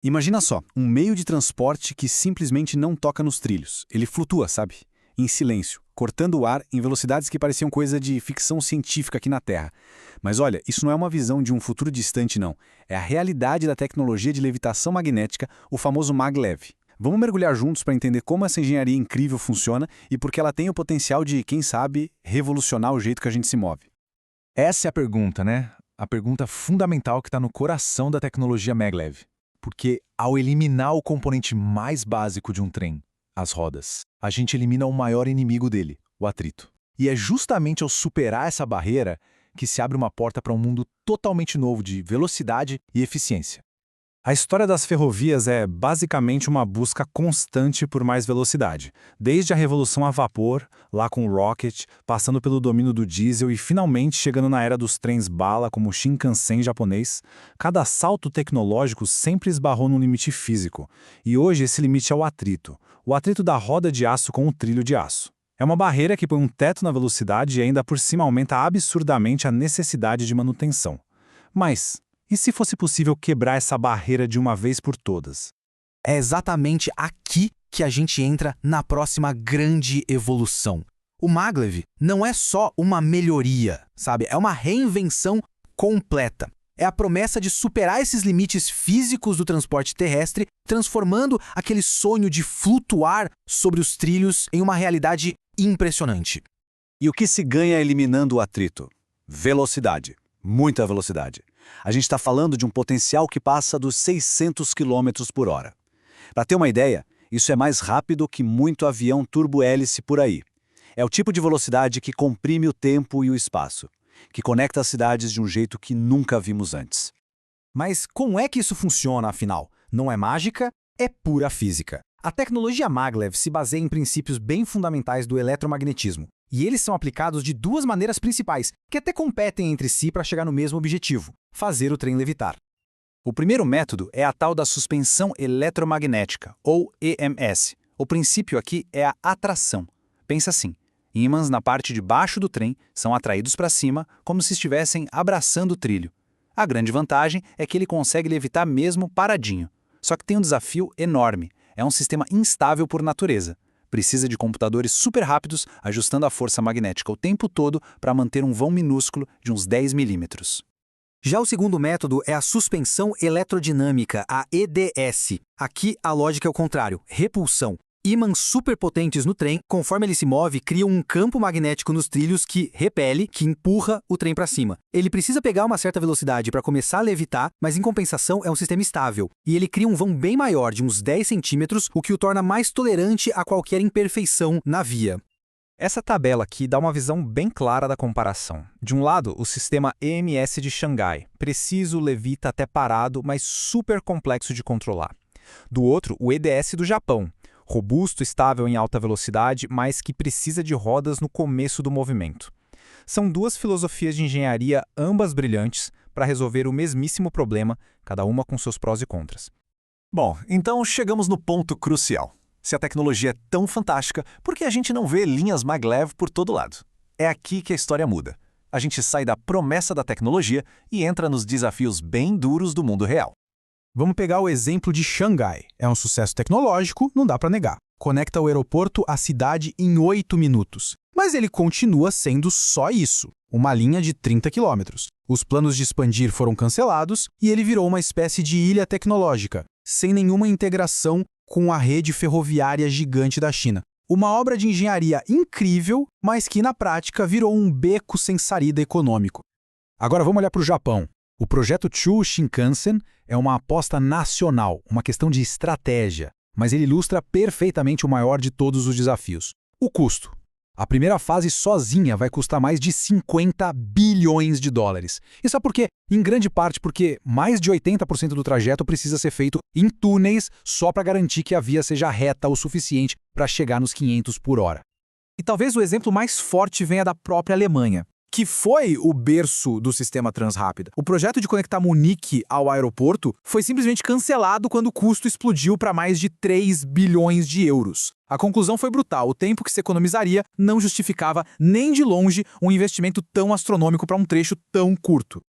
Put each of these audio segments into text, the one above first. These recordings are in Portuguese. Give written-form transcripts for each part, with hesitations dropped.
Imagina só, um meio de transporte que simplesmente não toca nos trilhos. Ele flutua, sabe? Em silêncio, cortando o ar em velocidades que pareciam coisa de ficção científica aqui na Terra. Mas olha, isso não é uma visão de um futuro distante, não. É a realidade da tecnologia de levitação magnética, o famoso maglev. Vamos mergulhar juntos para entender como essa engenharia incrível funciona e por que ela tem o potencial de, quem sabe, revolucionar o jeito que a gente se move. Essa é a pergunta, né? A pergunta fundamental que está no coração da tecnologia maglev. Porque ao eliminar o componente mais básico de um trem, as rodas, a gente elimina o maior inimigo dele, o atrito. E é justamente ao superar essa barreira que se abre uma porta para um mundo totalmente novo de velocidade e eficiência. A história das ferrovias é basicamente uma busca constante por mais velocidade, desde a revolução a vapor, lá com o rocket, passando pelo domínio do diesel e finalmente chegando na era dos trens bala como o Shinkansen japonês. Cada salto tecnológico sempre esbarrou num limite físico, e hoje esse limite é o atrito da roda de aço com o trilho de aço. É uma barreira que põe um teto na velocidade e ainda por cima aumenta absurdamente a necessidade de manutenção. Mas e se fosse possível quebrar essa barreira de uma vez por todas? É exatamente aqui que a gente entra na próxima grande evolução. O maglev não é só uma melhoria, sabe? É uma reinvenção completa. É a promessa de superar esses limites físicos do transporte terrestre, transformando aquele sonho de flutuar sobre os trilhos em uma realidade impressionante. E o que se ganha eliminando o atrito? Velocidade. Muita velocidade. A gente está falando de um potencial que passa dos 600 km por hora. Para ter uma ideia, isso é mais rápido que muito avião turbo-hélice por aí. É o tipo de velocidade que comprime o tempo e o espaço, que conecta as cidades de um jeito que nunca vimos antes. Mas como é que isso funciona, afinal? Não é mágica, é pura física. A tecnologia maglev se baseia em princípios bem fundamentais do eletromagnetismo. E eles são aplicados de duas maneiras principais, que até competem entre si para chegar no mesmo objetivo: fazer o trem levitar. O primeiro método é a tal da suspensão eletromagnética, ou EMS. O princípio aqui é a atração. Pensa assim, ímãs na parte de baixo do trem são atraídos para cima como se estivessem abraçando o trilho. A grande vantagem é que ele consegue levitar mesmo paradinho. Só que tem um desafio enorme, é um sistema instável por natureza. Precisa de computadores super rápidos, ajustando a força magnética o tempo todo para manter um vão minúsculo de uns 10 milímetros. Já o segundo método é a suspensão eletrodinâmica, a EDS. Aqui a lógica é o contrário, repulsão. Ímãs superpotentes no trem, conforme ele se move, criam um campo magnético nos trilhos que repele, que empurra o trem para cima. Ele precisa pegar uma certa velocidade para começar a levitar, mas em compensação é um sistema estável. E ele cria um vão bem maior, de uns 10 centímetros, o que o torna mais tolerante a qualquer imperfeição na via. Essa tabela aqui dá uma visão bem clara da comparação. De um lado, o sistema EMS de Xangai, preciso, levita até parado, mas super complexo de controlar. Do outro, o EDS do Japão, robusto, estável em alta velocidade, mas que precisa de rodas no começo do movimento. São duas filosofias de engenharia, ambas brilhantes, para resolver o mesmíssimo problema, cada uma com seus prós e contras. Bom, então chegamos no ponto crucial. Se a tecnologia é tão fantástica, por que a gente não vê linhas maglev por todo lado? É aqui que a história muda. A gente sai da promessa da tecnologia e entra nos desafios bem duros do mundo real. Vamos pegar o exemplo de Xangai. É um sucesso tecnológico, não dá para negar. Conecta o aeroporto à cidade em 8 minutos. Mas ele continua sendo só isso, uma linha de 30 quilômetros. Os planos de expandir foram cancelados e ele virou uma espécie de ilha tecnológica, sem nenhuma integração com a rede ferroviária gigante da China. Uma obra de engenharia incrível, mas que na prática virou um beco sem saída econômico. Agora vamos olhar para o Japão. O projeto Chuo Shinkansen é uma aposta nacional, uma questão de estratégia, mas ele ilustra perfeitamente o maior de todos os desafios: o custo. A primeira fase sozinha vai custar mais de 50 bilhões de dólares. E sabe por quê? Em grande parte porque mais de 80% do trajeto precisa ser feito em túneis só para garantir que a via seja reta o suficiente para chegar nos 500 por hora. E talvez o exemplo mais forte venha da própria Alemanha, que foi o berço do sistema Transrápida. O projeto de conectar Munique ao aeroporto foi simplesmente cancelado quando o custo explodiu para mais de 3 bilhões de euros. A conclusão foi brutal: o tempo que se economizaria não justificava nem de longe um investimento tão astronômico para um trecho tão curto.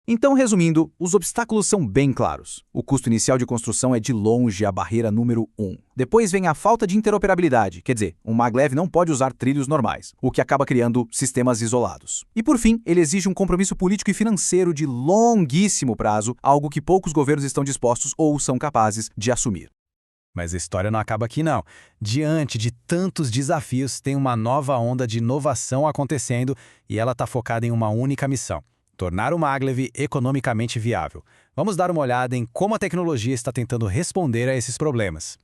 Então, resumindo, os obstáculos são bem claros. O custo inicial de construção é de longe a barreira número 1. Depois vem a falta de interoperabilidade, quer dizer, um maglev não pode usar trilhos normais, o que acaba criando sistemas isolados. E por fim, ele exige um compromisso político e financeiro de longuíssimo prazo, algo que poucos governos estão dispostos ou são capazes de assumir. Mas a história não acaba aqui, não. Diante de tantos desafios, tem uma nova onda de inovação acontecendo e ela está focada em uma única missão: tornar o maglev economicamente viável. Vamos dar uma olhada em como a tecnologia está tentando responder a esses problemas.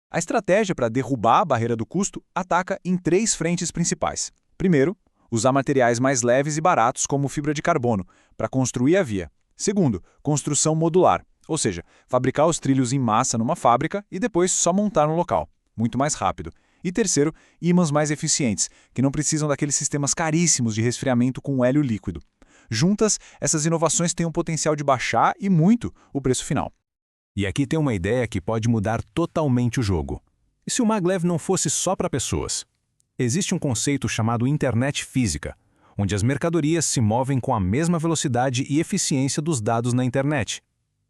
A estratégia para derrubar a barreira do custo ataca em 3 frentes principais. Primeiro, usar materiais mais leves e baratos como fibra de carbono para construir a via. Segundo, construção modular, ou seja, fabricar os trilhos em massa numa fábrica e depois só montar no local, muito mais rápido. E terceiro, ímãs mais eficientes, que não precisam daqueles sistemas caríssimos de resfriamento com hélio líquido. Juntas, essas inovações têm o potencial de baixar e muito o preço final. E aqui tem uma ideia que pode mudar totalmente o jogo. E se o maglev não fosse só para pessoas? Existe um conceito chamado internet física, onde as mercadorias se movem com a mesma velocidade e eficiência dos dados na internet.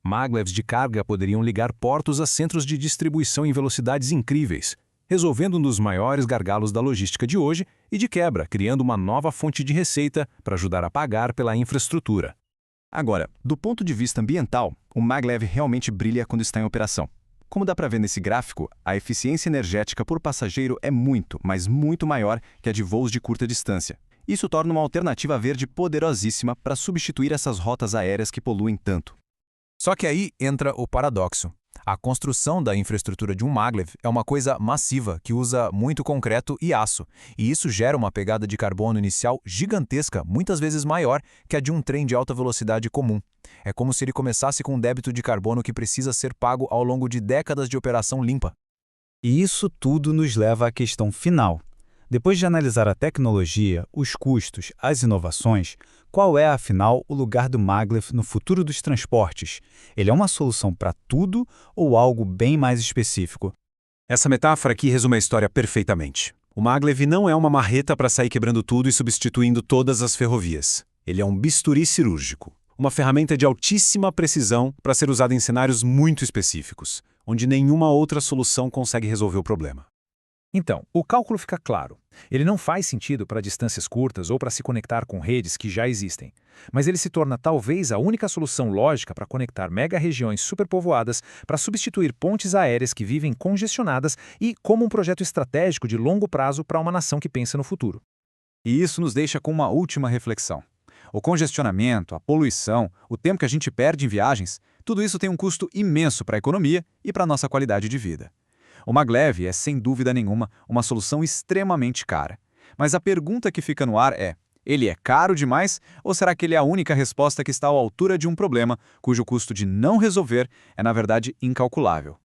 Maglevs de carga poderiam ligar portos a centros de distribuição em velocidades incríveis, resolvendo um dos maiores gargalos da logística de hoje e, de quebra, criando uma nova fonte de receita para ajudar a pagar pela infraestrutura. Agora, do ponto de vista ambiental, o maglev realmente brilha quando está em operação. Como dá para ver nesse gráfico, a eficiência energética por passageiro é muito, mas muito maior que a de voos de curta distância. Isso torna uma alternativa verde poderosíssima para substituir essas rotas aéreas que poluem tanto. Só que aí entra o paradoxo. A construção da infraestrutura de um maglev é uma coisa massiva que usa muito concreto e aço, e isso gera uma pegada de carbono inicial gigantesca, muitas vezes maior que a de um trem de alta velocidade comum. É como se ele começasse com um débito de carbono que precisa ser pago ao longo de décadas de operação limpa. E isso tudo nos leva à questão final. Depois de analisar a tecnologia, os custos, as inovações, qual é, afinal, o lugar do maglev no futuro dos transportes? Ele é uma solução para tudo ou algo bem mais específico? Essa metáfora aqui resume a história perfeitamente. O maglev não é uma marreta para sair quebrando tudo e substituindo todas as ferrovias. Ele é um bisturi cirúrgico, uma ferramenta de altíssima precisão para ser usada em cenários muito específicos, onde nenhuma outra solução consegue resolver o problema. Então, o cálculo fica claro. Ele não faz sentido para distâncias curtas ou para se conectar com redes que já existem. Mas ele se torna talvez a única solução lógica para conectar mega-regiões superpovoadas, para substituir pontes aéreas que vivem congestionadas e como um projeto estratégico de longo prazo para uma nação que pensa no futuro. E isso nos deixa com uma última reflexão. O congestionamento, a poluição, o tempo que a gente perde em viagens, tudo isso tem um custo imenso para a economia e para a nossa qualidade de vida. O maglev é, sem dúvida nenhuma, uma solução extremamente cara. Mas a pergunta que fica no ar é: ele é caro demais ou será que ele é a única resposta que está à altura de um problema cujo custo de não resolver é, na verdade, incalculável?